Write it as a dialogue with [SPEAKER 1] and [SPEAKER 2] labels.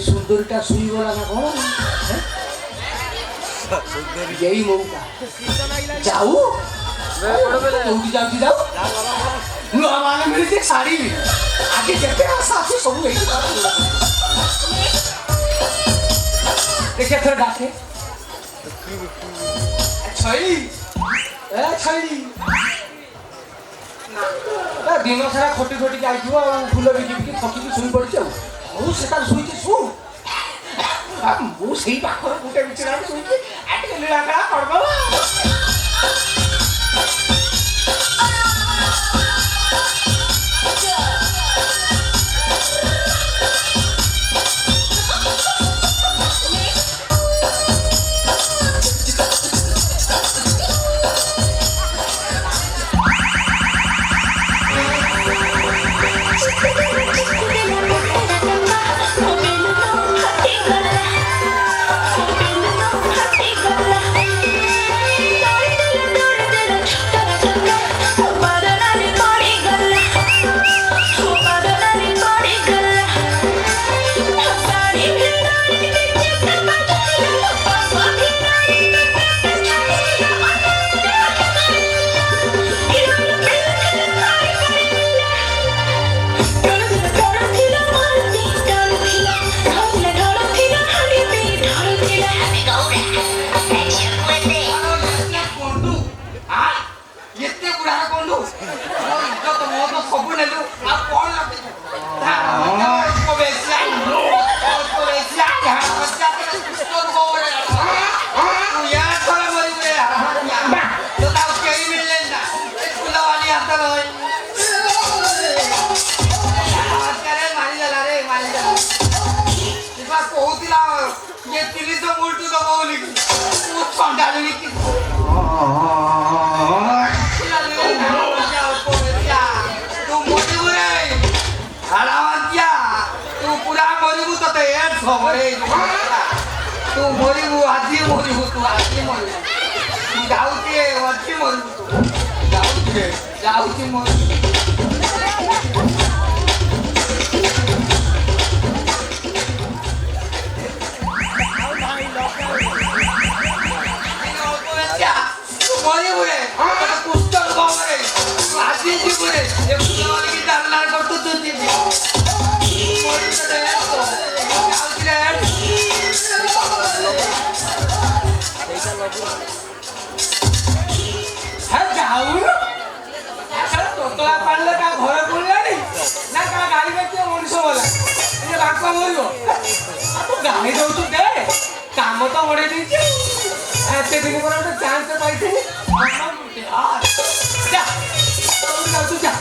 [SPEAKER 1] सुंदरीटा Shuey गला ना कौन यही मौका जाऊ जाऊ नुआ माने मिलते साड़ी आगे जेते आशा से सब यही देखे थोड़ा डाके छई ए छई ना दिन सारा खोटी खोटी के आइथिबो आ फूल बिकी बिकी थकी के सुई पड़छ हौ सेटा सुई के सु मु सेही पाखर गुटे बिचरा सुई के आटे लीला का करबो तू मरिबू आज मरिबू तू आज मरिबू जाऊती अच्छी मरिबू तू जाऊती मरिबू मरिबू रे कुछ रे आज जीबू रे ये फुलवाली की दारला करतो तू जीबू मरिबू रे जाऊती रे तोतला पाड़ले का घर बुलानी ना का गाड़ी में क्यों मनुष्य बोला ये बापा बोलो तू गाड़ी दो तू दे काम तो बड़े दी ऐसे दिन पर तो चांस तो पाई थी जा तू जा